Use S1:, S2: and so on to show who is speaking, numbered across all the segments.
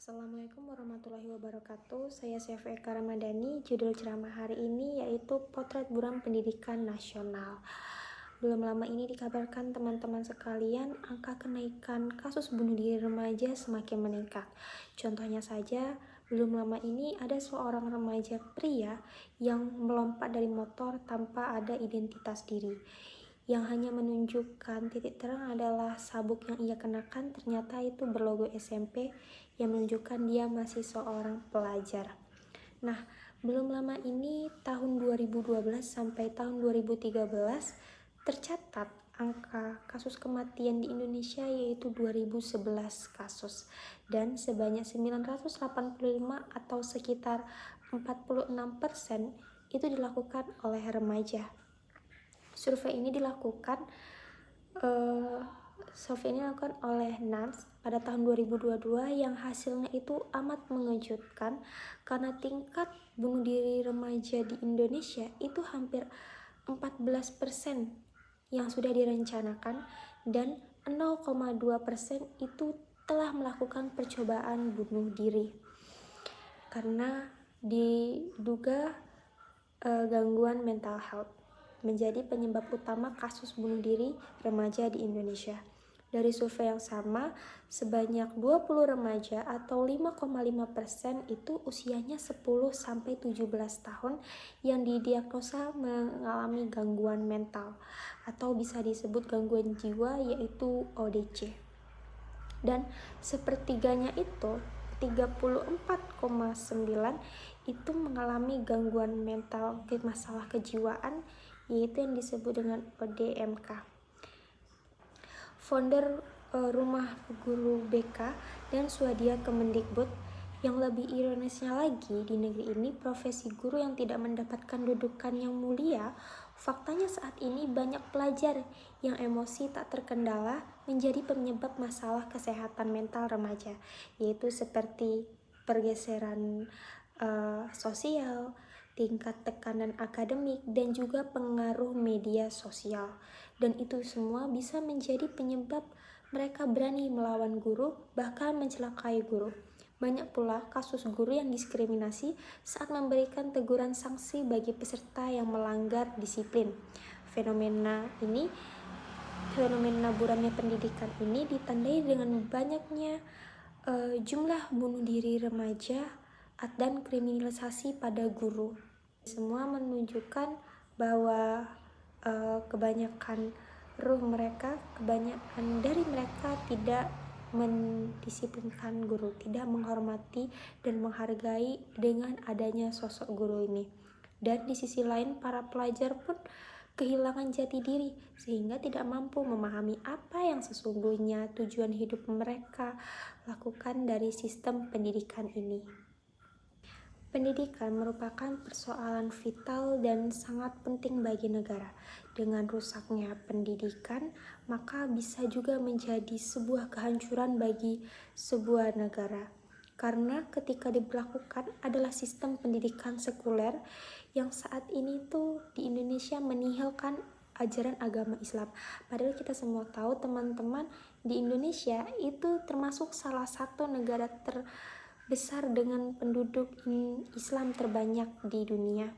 S1: Assalamualaikum warahmatullahi wabarakatuh. Saya Syafi Eka Ramadhani. Judul ceramah hari ini yaitu Potret Buram Pendidikan Nasional. Belum lama ini dikabarkan teman-teman sekalian, angka kenaikan kasus bunuh diri remaja semakin meningkat. Contohnya saja, belum lama ini ada seorang remaja pria yang melompat dari motor tanpa ada identitas diri. Yang hanya menunjukkan titik terang adalah sabuk yang ia kenakan, ternyata itu berlogo SMP yang menunjukkan dia masih seorang pelajar. Nah, belum lama ini tahun 2012 sampai tahun 2013 tercatat angka kasus kematian di Indonesia yaitu 2011 kasus dan sebanyak 985 atau sekitar 46% itu dilakukan oleh remaja. Survei ini dilakukan oleh NANS pada tahun 2022 yang hasilnya itu amat mengejutkan karena tingkat bunuh diri remaja di Indonesia itu hampir 14% yang sudah direncanakan dan 0,2% itu telah melakukan percobaan bunuh diri karena diduga gangguan mental health menjadi penyebab utama kasus bunuh diri remaja di Indonesia. Dari survei yang sama, sebanyak 20 remaja atau 5,5% itu usianya 10-17 tahun yang didiagnosa mengalami gangguan mental atau bisa disebut gangguan jiwa yaitu ODJ. Dan sepertiganya itu 34,9 itu mengalami gangguan mental masalah kejiwaan yaitu yang disebut dengan ODMK. Founder Rumah Guru BK dan Swadaya Kemendikbud. Yang lebih ironisnya lagi, di negeri ini profesi guru yang tidak mendapatkan dudukan yang mulia, faktanya saat ini banyak pelajar yang emosi tak terkendala menjadi penyebab masalah kesehatan mental remaja, yaitu seperti pergeseran sosial, tingkat tekanan akademik, dan juga pengaruh media sosial. Dan itu semua bisa menjadi penyebab mereka berani melawan guru, bahkan mencelakai guru. Banyak pula kasus guru yang diskriminasi saat memberikan teguran sanksi bagi peserta yang melanggar disiplin. Fenomena buramnya pendidikan ini ditandai dengan banyaknya jumlah bunuh diri remaja dan kriminalisasi pada guru. Semua menunjukkan bahwa kebanyakan dari mereka tidak mendisiplinkan guru, tidak menghormati dan menghargai dengan adanya sosok guru ini. Dan di sisi lain, para pelajar pun kehilangan jati diri sehingga tidak mampu memahami apa yang sesungguhnya tujuan hidup mereka lakukan dari sistem pendidikan ini. Pendidikan merupakan persoalan vital dan sangat penting bagi negara. Dengan rusaknya pendidikan, maka bisa juga menjadi sebuah kehancuran bagi sebuah negara. Karena ketika diberlakukan adalah sistem pendidikan sekuler yang saat ini tuh di Indonesia menihilkan ajaran agama Islam. Padahal kita semua tahu teman-teman, di Indonesia itu termasuk salah satu negara terbesar dengan penduduk Islam terbanyak di dunia.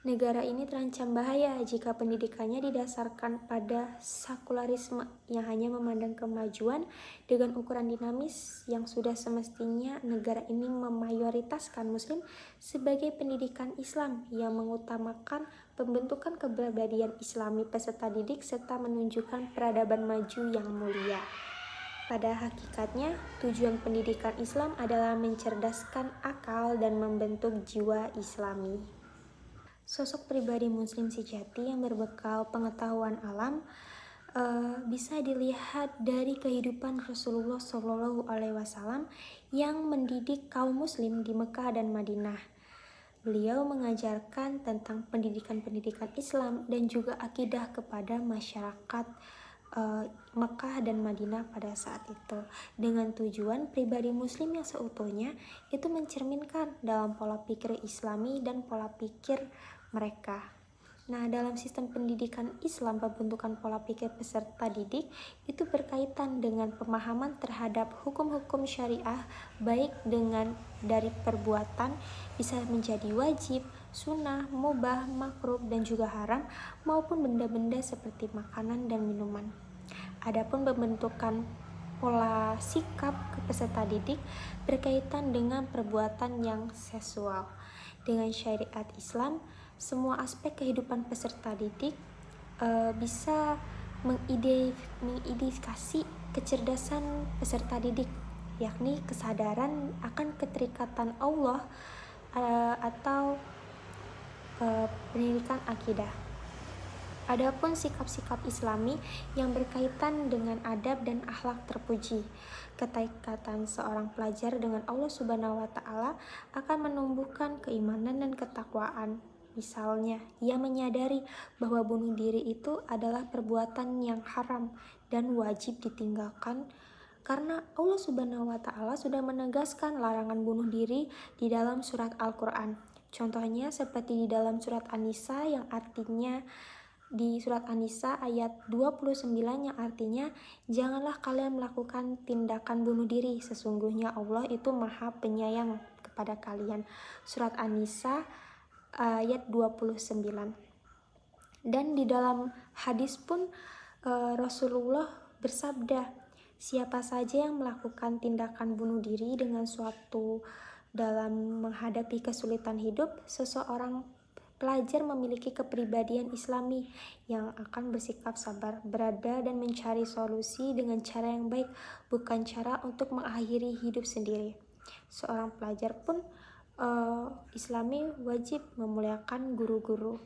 S1: Negara ini terancam bahaya jika pendidikannya didasarkan pada sekularisme yang hanya memandang kemajuan dengan ukuran dinamis yang sudah semestinya negara ini memayoritaskan Muslim sebagai pendidikan Islam yang mengutamakan pembentukan kepribadian Islami peserta didik serta menunjukkan peradaban maju yang mulia. Pada hakikatnya, tujuan pendidikan Islam adalah mencerdaskan akal dan membentuk jiwa Islami. Sosok pribadi Muslim sejati yang berbekal pengetahuan alam bisa dilihat dari kehidupan Rasulullah SAW yang mendidik kaum Muslim di Mekah dan Madinah. Beliau mengajarkan tentang pendidikan Islam dan juga akidah kepada masyarakat Mekah dan Madinah pada saat itu dengan tujuan pribadi Muslim yang seutuhnya itu mencerminkan dalam pola pikir Islami dan pola pikir mereka. Nah, dalam sistem pendidikan Islam, pembentukan pola pikir peserta didik itu berkaitan dengan pemahaman terhadap hukum-hukum syariah, baik dengan dari perbuatan bisa menjadi wajib, sunnah, mubah, makruh, dan juga haram, maupun benda-benda seperti makanan dan minuman. Adapun pembentukan pola sikap ke peserta didik berkaitan dengan perbuatan yang seksual. Dengan syariat Islam, semua aspek kehidupan peserta didik bisa mengidentifikasi kecerdasan peserta didik, yakni kesadaran akan keterikatan Allah atau pendidikan akidah. Adapun sikap-sikap Islami yang berkaitan dengan adab dan akhlak terpuji. Keterikatan seorang pelajar dengan Allah Subhanahu wa Ta'ala akan menumbuhkan keimanan dan ketakwaan. Misalnya, ia menyadari bahwa bunuh diri itu adalah perbuatan yang haram dan wajib ditinggalkan karena Allah Subhanahu wa Ta'ala sudah menegaskan larangan bunuh diri di dalam surat Al-Quran. Contohnya seperti di dalam surat An-Nisa yang artinya di surat An-Nisa ayat 29 yang artinya, janganlah kalian melakukan tindakan bunuh diri, sesungguhnya Allah itu maha penyayang kepada kalian. Surat An-Nisa ayat 29. Dan di dalam hadis pun Rasulullah bersabda, siapa saja yang melakukan tindakan bunuh diri dengan suatu dalam menghadapi kesulitan hidup, seseorang pelajar memiliki kepribadian Islami yang akan bersikap sabar, berada dan mencari solusi dengan cara yang baik, bukan cara untuk mengakhiri hidup sendiri. Seorang pelajar pun Islami wajib memuliakan guru-guru,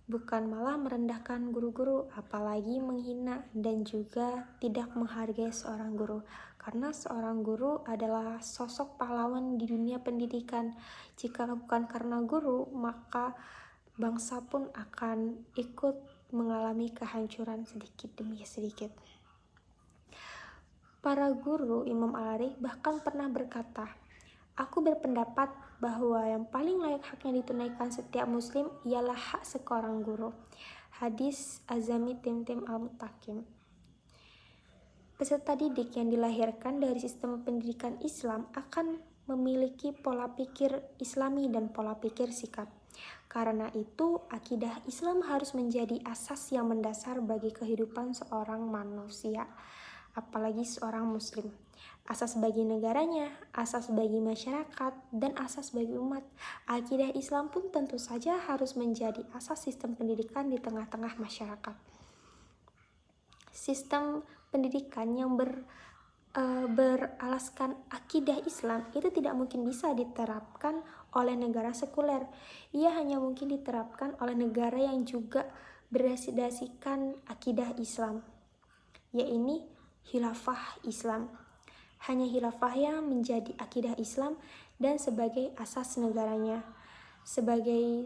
S1: bukan malah merendahkan guru-guru, apalagi menghina dan juga tidak menghargai seorang guru. Karena seorang guru adalah sosok pahlawan di dunia pendidikan. Jika bukan karena guru, maka bangsa pun akan ikut mengalami kehancuran sedikit demi sedikit. Para guru Imam Al-Arif bahkan pernah berkata, aku berpendapat bahwa yang paling layak haknya ditunaikan setiap muslim ialah hak seorang guru. Hadis Azami Timtim Al-Mutakim. Peserta didik yang dilahirkan dari sistem pendidikan Islam akan memiliki pola pikir Islami dan pola pikir sikap. Karena itu, akidah Islam harus menjadi asas yang mendasar bagi kehidupan seorang manusia, apalagi seorang muslim. Asas bagi negaranya, asas bagi masyarakat, dan asas bagi umat. Akidah Islam pun tentu saja harus menjadi asas sistem pendidikan di tengah-tengah masyarakat. Sistem pendidikan yang beralaskan akidah Islam itu tidak mungkin bisa diterapkan oleh negara sekuler. Ia hanya mungkin diterapkan oleh negara yang juga berdasarkan akidah Islam, yaitu khilafah Islam. Hanya khilafah yang menjadi akidah Islam dan sebagai asas negaranya. Sebagai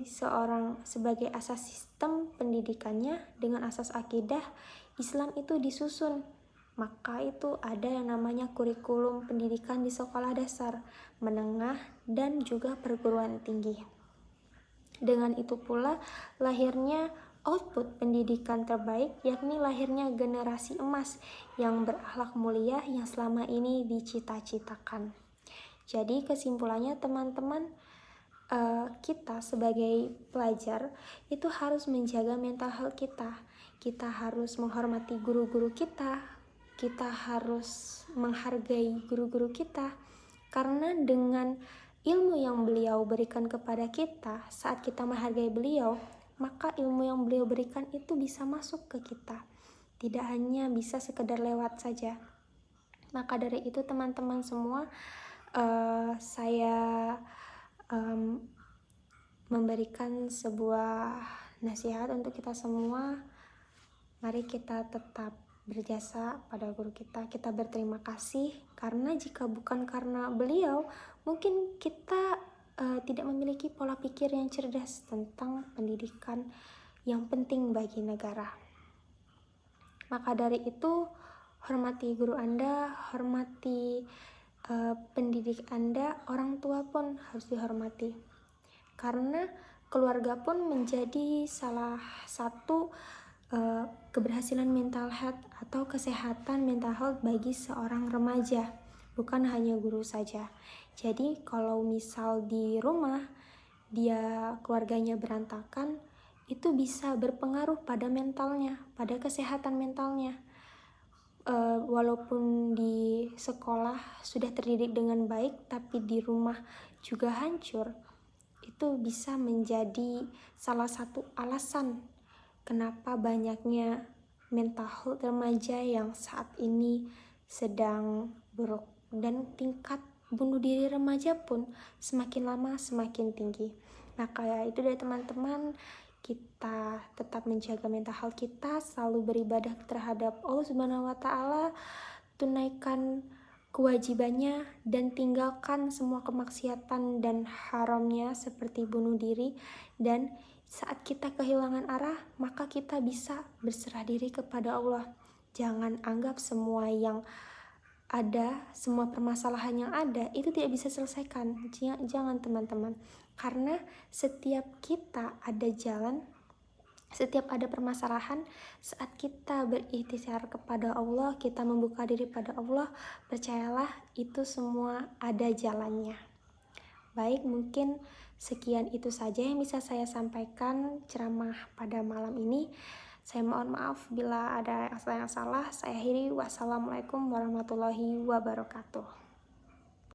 S1: asas sistem pendidikannya dengan asas akidah Islam itu disusun. Maka itu ada yang namanya kurikulum pendidikan di sekolah dasar, menengah, dan juga perguruan tinggi. Dengan itu pula lahirnya output pendidikan terbaik, yakni lahirnya generasi emas yang berakhlak mulia yang selama ini dicita-citakan. Jadi kesimpulannya teman-teman, kita sebagai pelajar itu harus menjaga mental health kita. Kita harus menghormati guru-guru kita. Kita harus menghargai guru-guru kita, karena dengan ilmu yang beliau berikan kepada kita, saat kita menghargai beliau, maka ilmu yang beliau berikan itu bisa masuk ke kita, tidak hanya bisa sekedar lewat saja. Maka dari itu teman-teman semua, saya memberikan sebuah nasihat untuk kita semua. Mari kita tetap berjasa pada guru kita. Kita berterima kasih karena jika bukan karena beliau, mungkin kita tidak memiliki pola pikir yang cerdas tentang pendidikan yang penting bagi negara. Maka dari itu, hormati guru Anda, hormati pendidik Anda, orang tua pun harus dihormati. Karena keluarga pun menjadi salah satu keberhasilan mental health atau kesehatan mental health bagi seorang remaja, bukan hanya guru saja. Jadi kalau misal di rumah dia keluarganya berantakan, itu bisa berpengaruh pada mentalnya, pada kesehatan mentalnya. Walaupun di sekolah sudah terdidik dengan baik, tapi di rumah juga hancur, itu bisa menjadi salah satu alasan kenapa banyaknya mental health remaja yang saat ini sedang buruk, dan tingkat bunuh diri remaja pun semakin lama semakin tinggi. Maka itu dari teman-teman, kita tetap menjaga mental health kita, selalu beribadah terhadap Allah Subhanahu wa Ta'ala, tunaikan kewajibannya, dan tinggalkan semua kemaksiatan dan haramnya seperti bunuh diri. Dan saat kita kehilangan arah, maka kita bisa berserah diri kepada Allah. Jangan anggap semua yang ada, semua permasalahan yang ada itu tidak bisa selesaikan. Jangan teman-teman, karena setiap kita ada jalan, setiap ada permasalahan, saat kita berikhtiar kepada Allah, kita membuka diri pada Allah, percayalah itu semua ada jalannya. Baik, mungkin sekian itu saja yang bisa saya sampaikan ceramah pada malam ini. Saya mohon maaf bila ada yang salah. Saya akhiri. Wassalamualaikum warahmatullahi wabarakatuh.